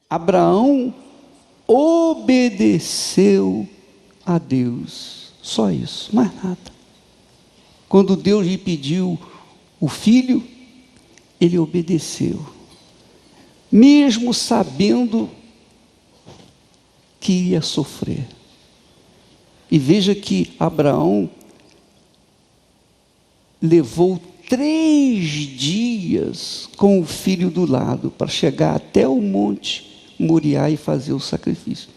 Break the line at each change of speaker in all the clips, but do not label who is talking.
Abraão obedeceu a Deus, só isso, mais nada. Quando Deus lhe pediu o filho, ele obedeceu, mesmo sabendo que ia sofrer. E veja que Abraão levou 3 dias com o filho do lado para chegar até o monte Moriá e fazer o sacrifício.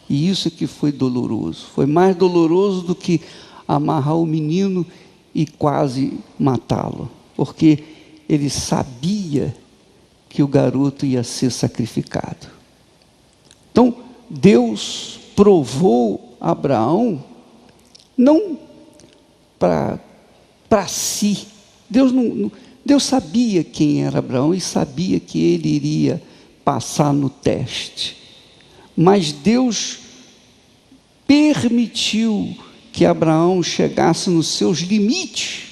E isso que foi doloroso, foi mais doloroso do que amarrar o menino e quase matá-lo, porque ele sabia que o garoto ia ser sacrificado. Então Deus provou Abraão não para si. Deus sabia quem era Abraão e sabia que ele iria passar no teste, mas Deus permitiu que Abraão chegasse nos seus limites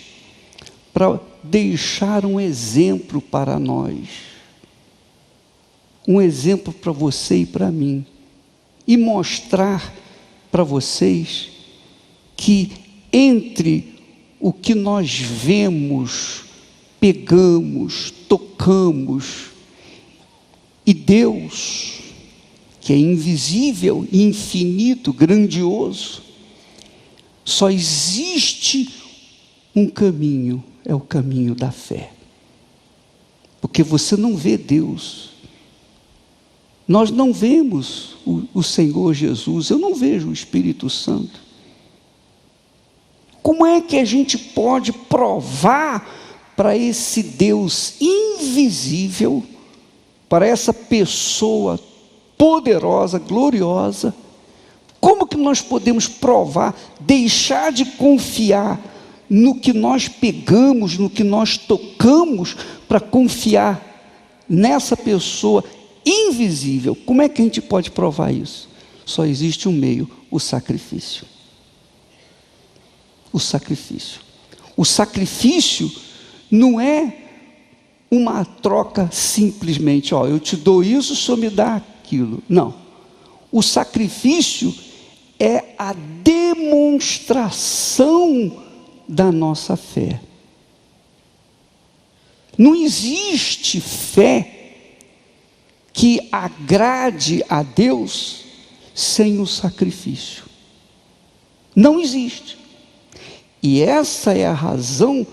para deixar um exemplo para nós, um exemplo para você e para mim, e mostrar para vocês que entre o que nós vemos, pegamos, tocamos, e Deus, que é invisível, infinito, grandioso, só existe um caminho, é o caminho da fé. Porque você não vê Deus. Nós não vemos o Senhor Jesus, eu não vejo o Espírito Santo. Como é que a gente pode provar para esse Deus invisível, para essa pessoa poderosa, gloriosa, como que nós podemos provar, deixar de confiar no que nós pegamos, no que nós tocamos, para confiar nessa pessoa invisível? Como é que a gente pode provar isso? Só existe um meio: o sacrifício. O sacrifício. O sacrifício não é uma troca simplesmente, eu te dou isso, o Senhor me dá aquilo. Não. O sacrifício é a demonstração da nossa fé. Não existe fé que agrade a Deus sem o sacrifício. Não existe. E essa é a razão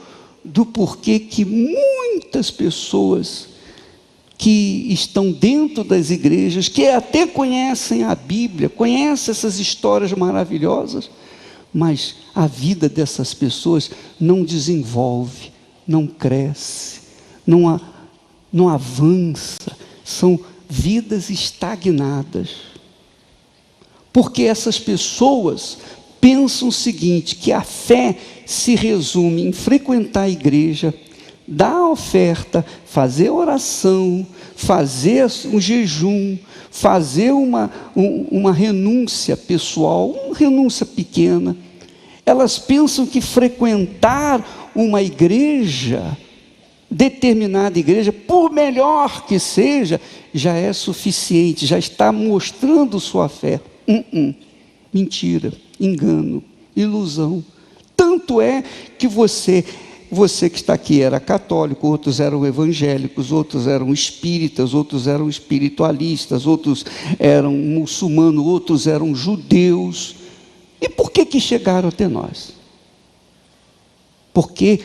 do porquê que muitas pessoas que estão dentro das igrejas, que até conhecem a Bíblia, conhecem essas histórias maravilhosas, mas a vida dessas pessoas não desenvolve, não cresce, não avança, são vidas estagnadas. Porque essas pessoas pensam o seguinte, que a fé se resume em frequentar a igreja, dar a oferta, fazer oração, fazer um jejum, fazer uma renúncia pessoal, uma renúncia pequena. Elas pensam que frequentar uma igreja, determinada igreja, por melhor que seja, já é suficiente, já está mostrando sua fé. Mentira, engano, ilusão. Tanto é que você que está aqui era católico, outros eram evangélicos, outros eram espíritas, outros eram espiritualistas, outros eram muçulmanos, outros eram judeus. E por que chegaram até nós? Porque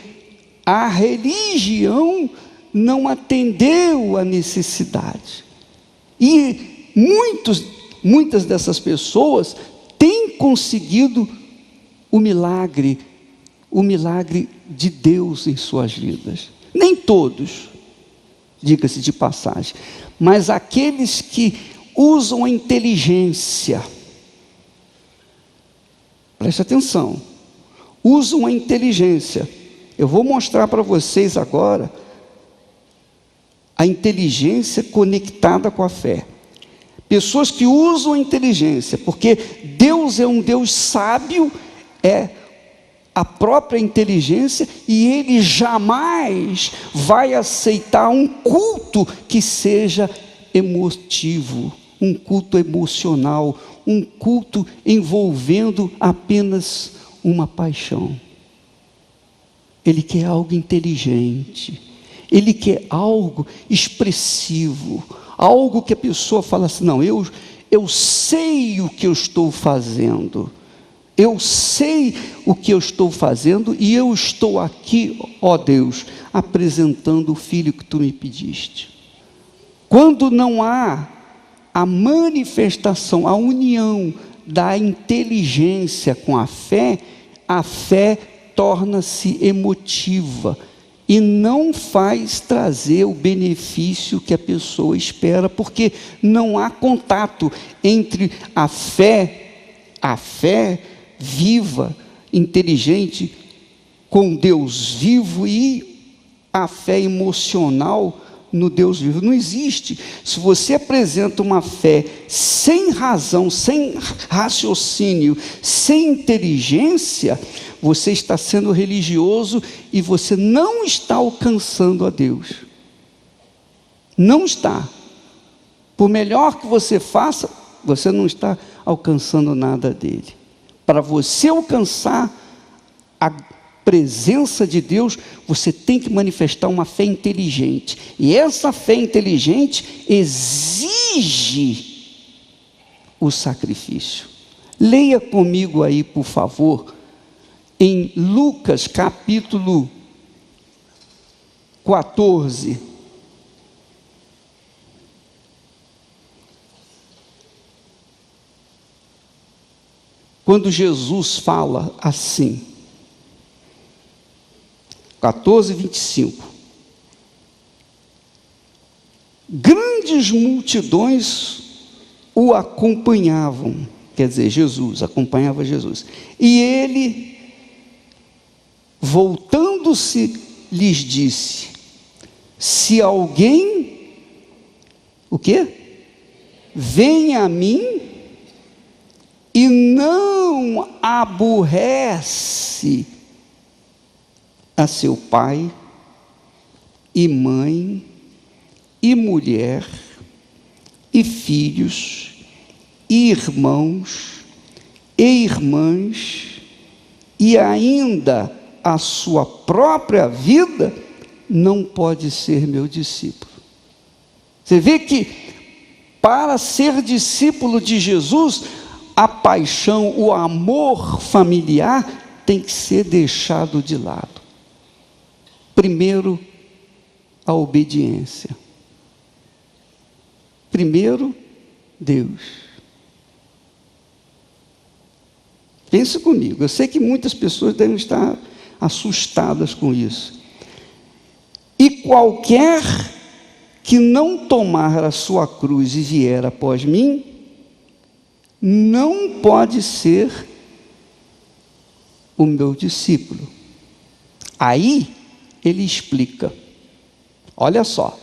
a religião não atendeu à necessidade. E muitas dessas pessoas têm conseguido o milagre de Deus em suas vidas. Nem todos, diga-se de passagem, mas aqueles que usam a inteligência, preste atenção, usam a inteligência. Eu vou mostrar para vocês agora a inteligência conectada com a fé. Pessoas que usam a inteligência, porque Deus é um Deus sábio, é a própria inteligência, e Ele jamais vai aceitar um culto que seja emotivo, um culto emocional, um culto envolvendo apenas uma paixão. Ele quer algo inteligente, ele quer algo expressivo, algo que a pessoa fala assim, não, eu sei o que eu estou fazendo, eu sei o que eu estou fazendo e eu estou aqui, ó Deus, apresentando o filho que tu me pediste. Quando não há a manifestação, a união da inteligência com a fé torna-se emotiva e não faz trazer o benefício que a pessoa espera, porque não há contato entre a fé viva, inteligente, com Deus vivo e a fé emocional no Deus vivo. Não existe. Se você apresenta uma fé sem razão, sem raciocínio, sem inteligência, você está sendo religioso e você não está alcançando a Deus. Não está. Por melhor que você faça, você não está alcançando nada dele. Para você alcançar a presença de Deus, você tem que manifestar uma fé inteligente. E essa fé inteligente exige o sacrifício. Leia comigo aí, por favor, em Lucas capítulo 14. Quando Jesus fala assim, 14, 25. Grandes multidões o acompanhavam, quer dizer, Jesus, acompanhava Jesus. E ele, voltando-se, lhes disse, se alguém, o quê? Vem a mim e não aborrece a seu pai, e mãe, e mulher, e filhos, e irmãos, e irmãs, e ainda a sua própria vida, não pode ser meu discípulo. Você vê que para ser discípulo de Jesus, a paixão, o amor familiar tem que ser deixado de lado. Primeiro, a obediência. Primeiro, Deus. Pense comigo, eu sei que muitas pessoas devem estar assustadas com isso. E qualquer que não tomar a sua cruz e vier após mim, não pode ser o meu discípulo. Aí, ele explica, olha só,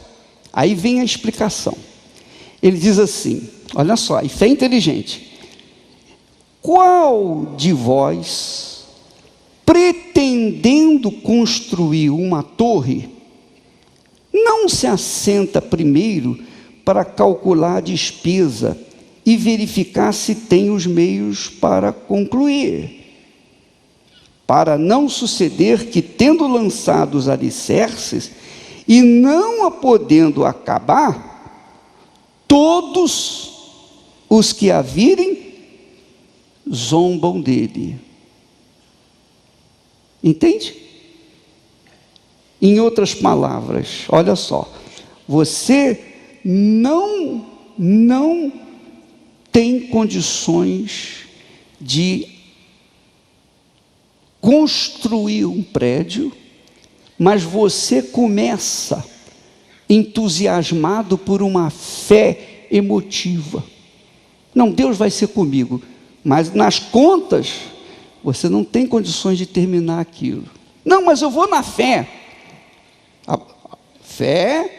aí vem a explicação. Ele diz assim, olha só, e fé inteligente. Qual de vós, pretendendo construir uma torre, não se assenta primeiro para calcular a despesa e verificar se tem os meios para concluir? Para não suceder que, tendo lançado os alicerces e não a podendo acabar, todos os que a virem zombam dele. Entende? Em outras palavras, olha só, você não tem condições de construir um prédio, mas você começa entusiasmado por uma fé emotiva. Não, Deus vai ser comigo, mas nas contas você não tem condições de terminar aquilo. Não, mas eu vou na fé. Fé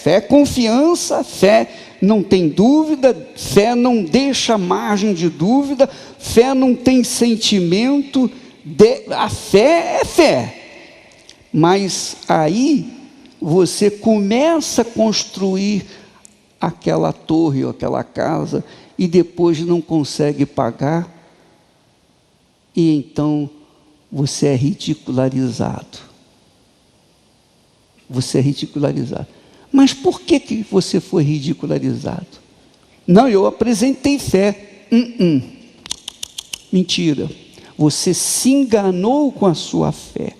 é confiança, fé não tem dúvida, fé não deixa margem de dúvida, fé não tem sentimento, a fé é fé. Mas aí você começa a construir aquela torre ou aquela casa e depois não consegue pagar, e então você é ridicularizado. Você é ridicularizado. Mas por que você foi ridicularizado? Não, eu apresentei fé. Mentira. Você se enganou com a sua fé.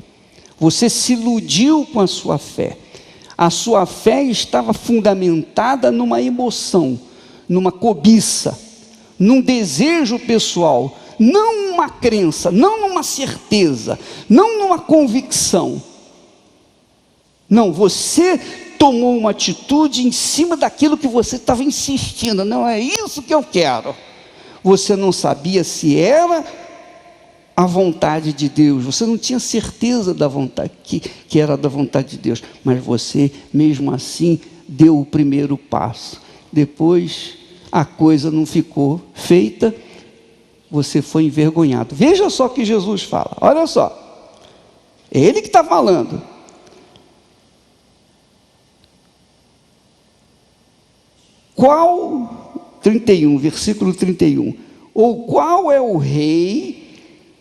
Você se iludiu com a sua fé. A sua fé estava fundamentada numa emoção, numa cobiça, num desejo pessoal, não numa crença, não numa certeza, não numa convicção. Não, você tomou uma atitude em cima daquilo que você estava insistindo. Não é isso que eu quero. Você não sabia se era a vontade de Deus, você não tinha certeza da vontade, que era da vontade de Deus, mas você mesmo assim deu o primeiro passo. Depois a coisa não ficou feita, você foi envergonhado. Veja só o que Jesus fala, olha só, é Ele que está falando. Qual, 31, versículo 31, ou qual é o rei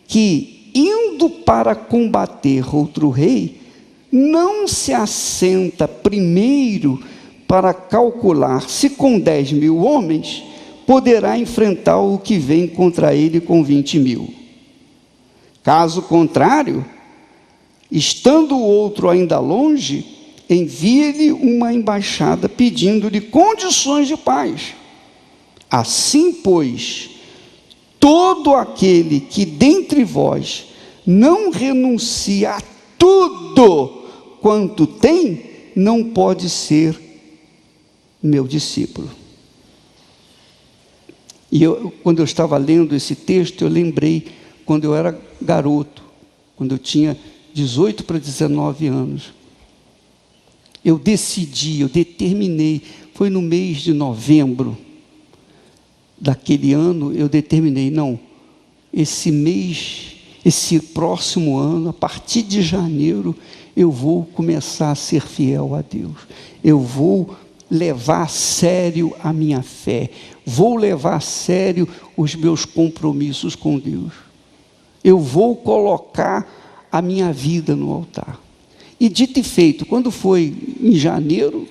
que, indo para combater outro rei, não se assenta primeiro para calcular se com 10.000 homens poderá enfrentar o que vem contra ele com 20.000. Caso contrário, estando o outro ainda longe, envie-lhe uma embaixada pedindo-lhe condições de paz. Assim, pois, todo aquele que dentre vós não renuncia a tudo quanto tem, não pode ser meu discípulo. E quando eu estava lendo esse texto, eu lembrei quando eu era garoto, quando eu tinha 18 para 19 anos. Eu decidi, eu determinei, foi no mês de novembro daquele ano, eu determinei, não, esse mês, esse próximo ano, a partir de janeiro, eu vou começar a ser fiel a Deus, eu vou levar a sério a minha fé, vou levar a sério os meus compromissos com Deus, eu vou colocar a minha vida no altar. E dito e feito, quando foi em janeiro,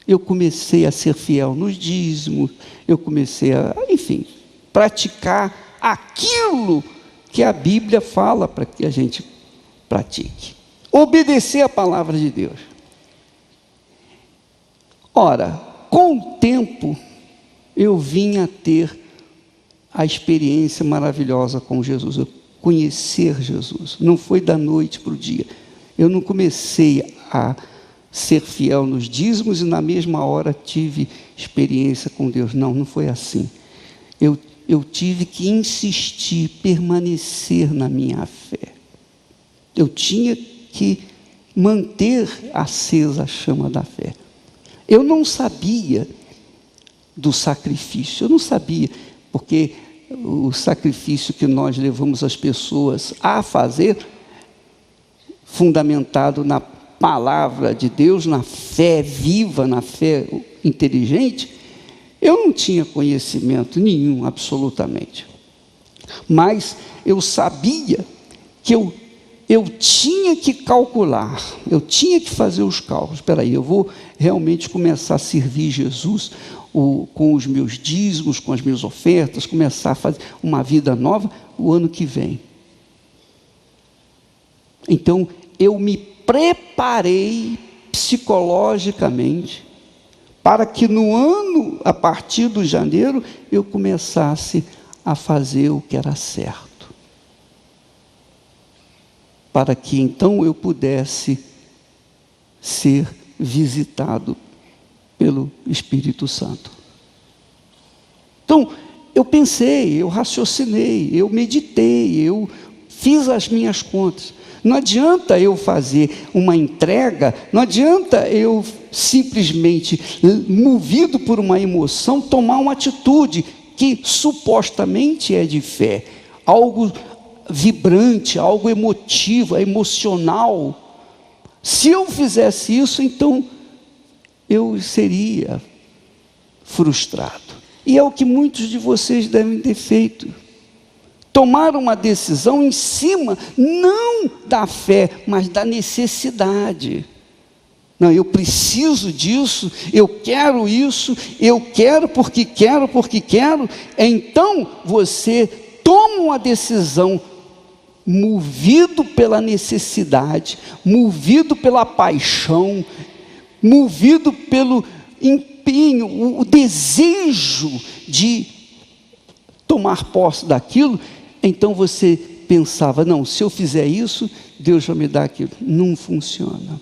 eu comecei a ser fiel nos dízimos, eu comecei a, enfim, praticar aquilo que a Bíblia fala para que a gente pratique. Obedecer a palavra de Deus. Ora, com o tempo, eu vim a ter a experiência maravilhosa com Jesus, eu conhecer Jesus, não foi da noite para o dia. Eu não comecei a ser fiel nos dízimos e na mesma hora tive experiência com Deus. Não, não foi assim. Eu tive que insistir, permanecer na minha fé. Eu tinha que manter acesa a chama da fé. Eu não sabia do sacrifício, eu não sabia, porque o sacrifício que nós levamos as pessoas a fazer, fundamentado na palavra de Deus, na fé viva, na fé inteligente, eu não tinha conhecimento nenhum, absolutamente. Mas eu sabia que eu tinha que calcular, eu tinha que fazer os cálculos. Espera aí, eu vou realmente começar a servir Jesus com os meus dízimos, com as minhas ofertas, começar a fazer uma vida nova o ano que vem. Então, eu me preparei psicologicamente para que no ano, a partir de janeiro, eu começasse a fazer o que era certo. Para que então eu pudesse ser visitado pelo Espírito Santo. Então, eu pensei, eu raciocinei, eu meditei, eu fiz as minhas contas. Não adianta eu fazer uma entrega, não adianta eu simplesmente, movido por uma emoção, tomar uma atitude que supostamente é de fé, algo vibrante, algo emotivo, emocional, Se eu fizesse isso, então eu seria frustrado. E é o que muitos de vocês devem ter feito. Tomar uma decisão em cima, não da fé, mas da necessidade. Não, eu preciso disso, eu quero isso, eu quero porque quero, porque quero. Então, você toma uma decisão movido pela necessidade, movido pela paixão, movido pelo empenho, o desejo de tomar posse daquilo. Então você pensava, não, se eu fizer isso, Deus vai me dar aquilo. Não funciona,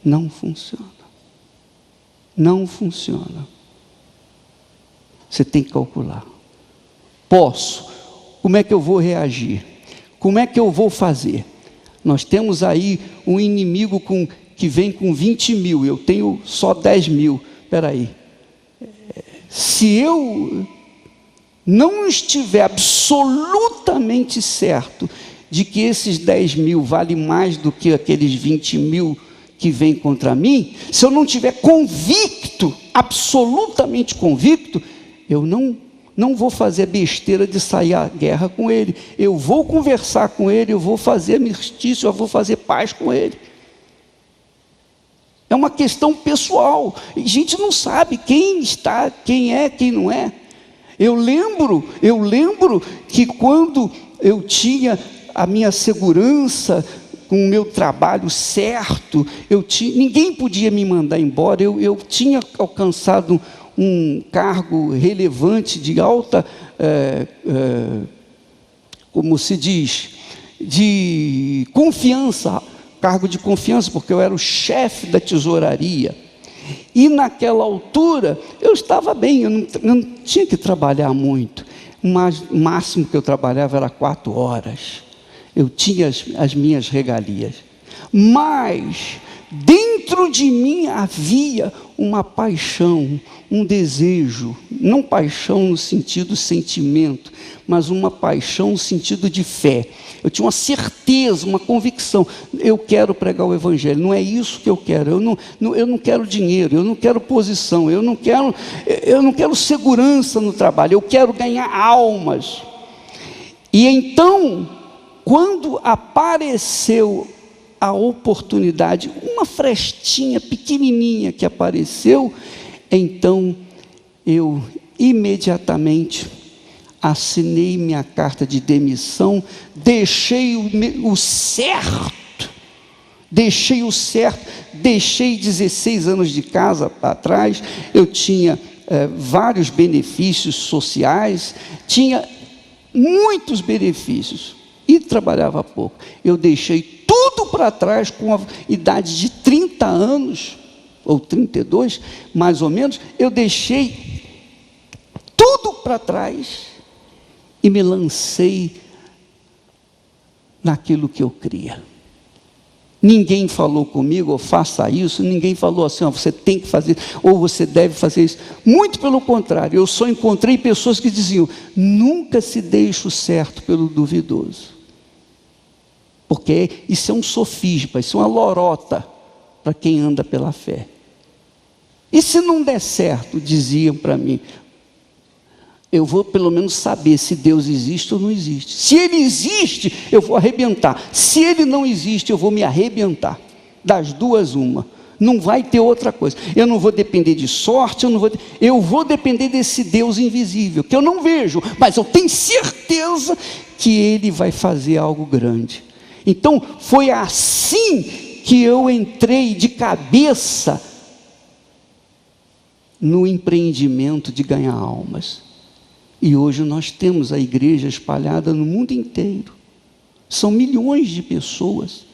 não funciona, não funciona. Você tem que calcular. Posso, como é que eu vou reagir? Como é que eu vou fazer? Nós temos aí um inimigo que vem com 20 mil, eu tenho só 10 mil. Espera aí, se eu não estiver absolutamente certo de que esses 10 mil valem mais do que aqueles 20 mil que vêm contra mim, se eu não estiver convicto, absolutamente convicto, eu não vou fazer besteira de sair à guerra com ele. Eu vou conversar com ele, eu vou fazer armistício, eu vou fazer paz com ele. É uma questão pessoal. A gente não sabe quem está, quem é, quem não é. Eu lembro que quando eu tinha a minha segurança, com o meu trabalho certo, ninguém podia me mandar embora, eu tinha alcançado um cargo relevante de alta, como se diz, de confiança, cargo de confiança, porque eu era o chefe da tesouraria. E naquela altura, eu estava bem, eu não tinha que trabalhar muito, mas o máximo que eu trabalhava era 4 horas, eu tinha as minhas regalias, mas dentro de mim havia uma paixão, um desejo, não paixão no sentido sentimento, mas uma paixão no sentido de fé. Eu tinha uma certeza, uma convicção, eu quero pregar o Evangelho, não é isso que eu quero, eu não quero dinheiro, eu não quero posição, eu não quero segurança no trabalho, eu quero ganhar almas. E então, quando apareceu a oportunidade, uma frestinha pequenininha que apareceu, então eu imediatamente assinei minha carta de demissão, deixei o certo, deixei 16 anos de casa para trás, eu tinha vários benefícios sociais, tinha muitos benefícios, e trabalhava pouco. Eu deixei tudo para trás com a idade de 30 anos, ou 32, mais ou menos, eu deixei tudo para trás, e me lancei naquilo que eu cria. Ninguém falou comigo, faça isso, ninguém falou assim, você tem que fazer, ou você deve fazer isso. Muito pelo contrário, eu só encontrei pessoas que diziam, nunca se deixe o certo pelo duvidoso. Porque isso é um sofisma, isso é uma lorota para quem anda pela fé. E se não der certo, diziam para mim, eu vou pelo menos saber se Deus existe ou não existe. Se Ele existe, eu vou arrebentar. Se Ele não existe, eu vou me arrebentar. Das duas, uma. Não vai ter outra coisa. Eu não vou depender de sorte, eu vou depender desse Deus invisível, que eu não vejo, mas eu tenho certeza que Ele vai fazer algo grande. Então, foi assim que eu entrei de cabeça no empreendimento de ganhar almas. E hoje nós temos a igreja espalhada no mundo inteiro. São milhões de pessoas.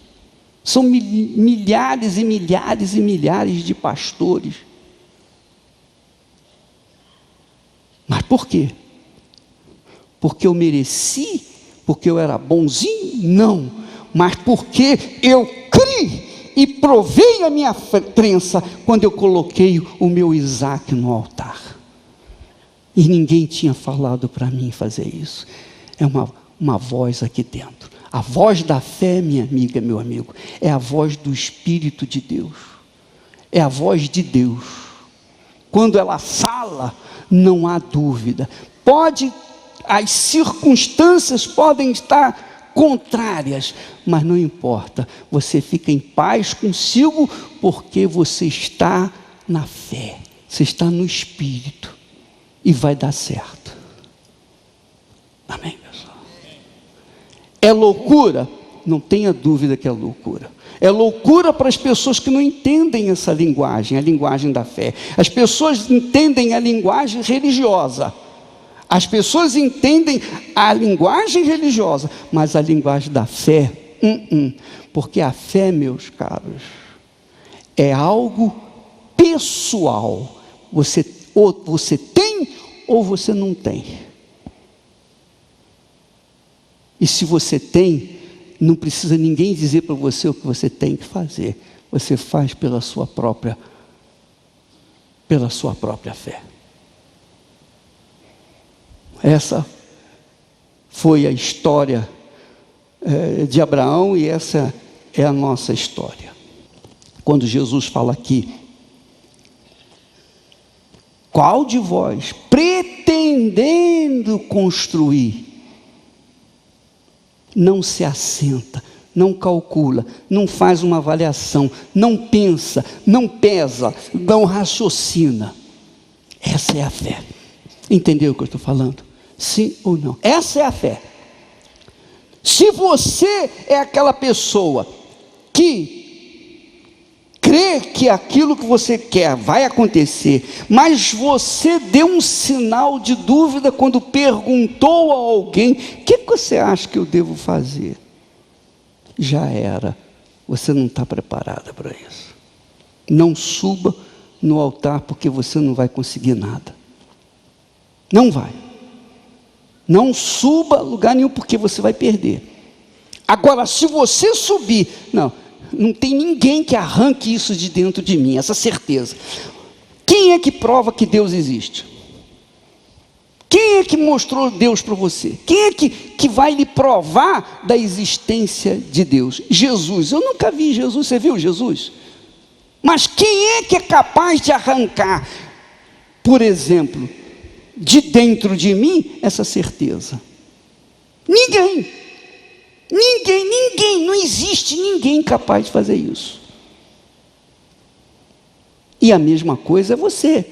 São milhares e milhares e milhares de pastores. Mas por quê? Porque eu mereci? Porque eu era bonzinho? Não. Mas porque eu criei e provei a minha crença quando eu coloquei o meu Isaac no altar. E ninguém tinha falado para mim fazer isso. É uma voz aqui dentro. A voz da fé, minha amiga, meu amigo, é a voz do Espírito de Deus. É a voz de Deus. Quando ela fala, não há dúvida. As circunstâncias podem estar contrárias, mas não importa. Você fica em paz consigo, porque você está na fé. Você está no Espírito. E vai dar certo. Amém, pessoal? É loucura? Não tenha dúvida que é loucura. É loucura para as pessoas que não entendem essa linguagem, a linguagem da fé. As pessoas entendem a linguagem religiosa. As pessoas entendem a linguagem religiosa, mas a linguagem da fé, porque a fé, meus caros, é algo pessoal. Ou você tem ou você não tem. E se você tem, não precisa ninguém dizer para você o que você tem que fazer. Você faz pela sua própria fé. Essa foi a história de Abraão, e essa é a nossa história. Quando Jesus fala aqui, qual de vós, pretendendo construir, não se assenta, não calcula, não faz uma avaliação, não pensa, não pesa, não raciocina? Essa é a fé. Entendeu o que eu estou falando? Sim ou não? Essa é a fé. Se você é aquela pessoa que crê que aquilo que você quer vai acontecer, mas você deu um sinal de dúvida quando perguntou a alguém: o que você acha que eu devo fazer? Já era. Você não está preparada para isso. Não suba no altar, porque você não vai conseguir nada. Não vai. Não suba a lugar nenhum, porque você vai perder. Agora, se você subir, não tem ninguém que arranque isso de dentro de mim, essa certeza. Quem é que prova que Deus existe? Quem é que mostrou Deus para você? Quem é que vai lhe provar da existência de Deus? Jesus. Eu nunca vi Jesus. Você viu Jesus? Mas quem é que é capaz de arrancar, por exemplo, de dentro de mim essa certeza? Ninguém. Não existe ninguém capaz de fazer isso. E a mesma coisa é você,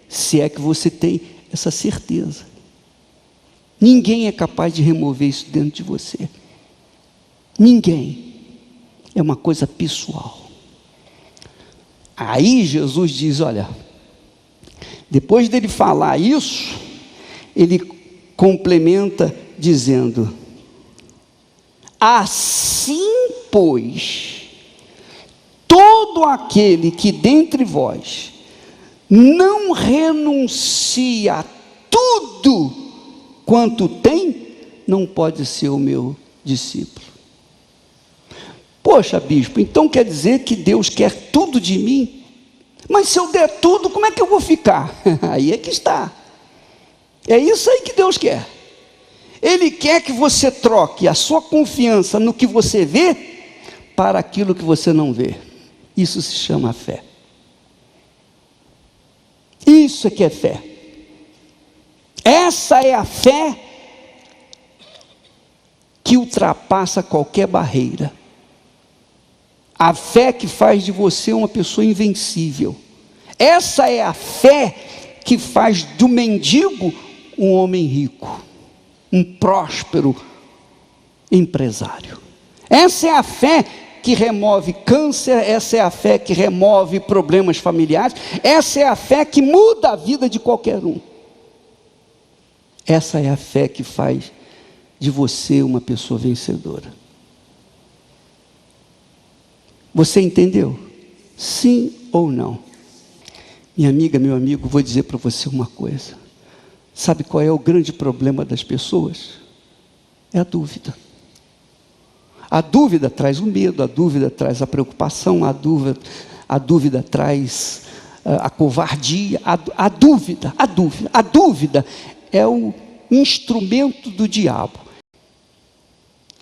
se é que você tem essa certeza. Ninguém é capaz de remover isso dentro de você. Ninguém. É uma coisa pessoal. Aí Jesus diz, olha, depois dele falar isso, ele complementa dizendo: assim, pois, todo aquele que dentre vós não renuncia a tudo quanto tem, não pode ser o meu discípulo. Poxa, bispo, então quer dizer que Deus quer tudo de mim? Mas se eu der tudo, como é que eu vou ficar? Aí é que está. É isso aí que Deus quer. Ele quer que você troque a sua confiança no que você vê para aquilo que você não vê. Isso se chama fé. Isso é que é fé. Essa é a fé que ultrapassa qualquer barreira. A fé que faz de você uma pessoa invencível. Essa é a fé que faz do mendigo um homem rico, um próspero empresário. Essa é a fé que remove câncer, essa é a fé que remove problemas familiares, essa é a fé que muda a vida de qualquer um. Essa é a fé que faz de você uma pessoa vencedora. Você entendeu? Sim ou não? Minha amiga, meu amigo, vou dizer para você uma coisa. Sabe qual é o grande problema das pessoas? É a dúvida. A dúvida traz o medo, a dúvida traz a preocupação, a dúvida traz a covardia, a dúvida é o instrumento do diabo.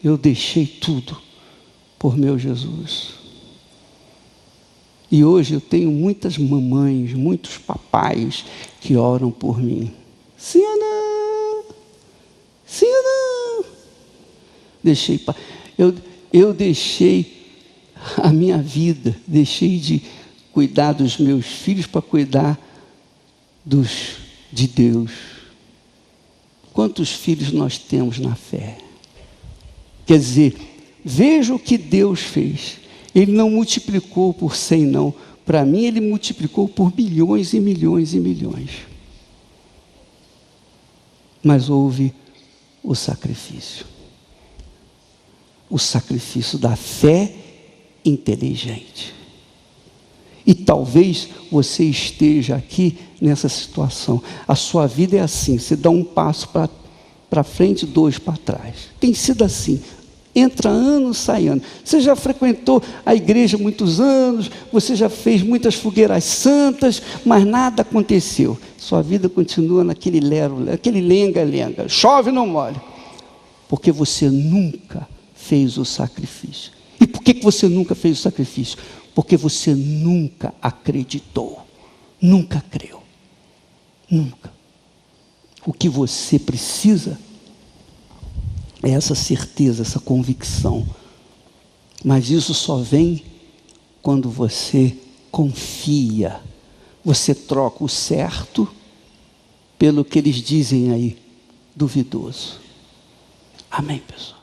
Eu deixei tudo por meu Jesus. E hoje eu tenho muitas mamães, muitos papais que oram por mim. Sim ou não? Sim ou não? Eu deixei a minha vida, deixei de cuidar dos meus filhos para cuidar de Deus. Quantos filhos nós temos na fé? Quer dizer, veja o que Deus fez. Ele não multiplicou por 100, não. Para mim, Ele multiplicou por milhões e milhões e milhões. Mas houve o sacrifício. O sacrifício da fé inteligente. E talvez você esteja aqui nessa situação. A sua vida é assim, você dá um passo para frente, 2 para trás. Tem sido assim. Entra ano, sai ano. Você já frequentou a igreja muitos anos, você já fez muitas fogueiras santas, mas nada aconteceu. Sua vida continua naquele lero, aquele lenga-lenga. Chove, não molha. Porque você nunca fez o sacrifício. E por que você nunca fez o sacrifício? Porque você nunca acreditou. Nunca creu. Nunca. O que você precisa é essa certeza, essa convicção. Mas isso só vem quando você confia. Você troca o certo pelo que eles dizem aí, duvidoso. Amém, pessoal?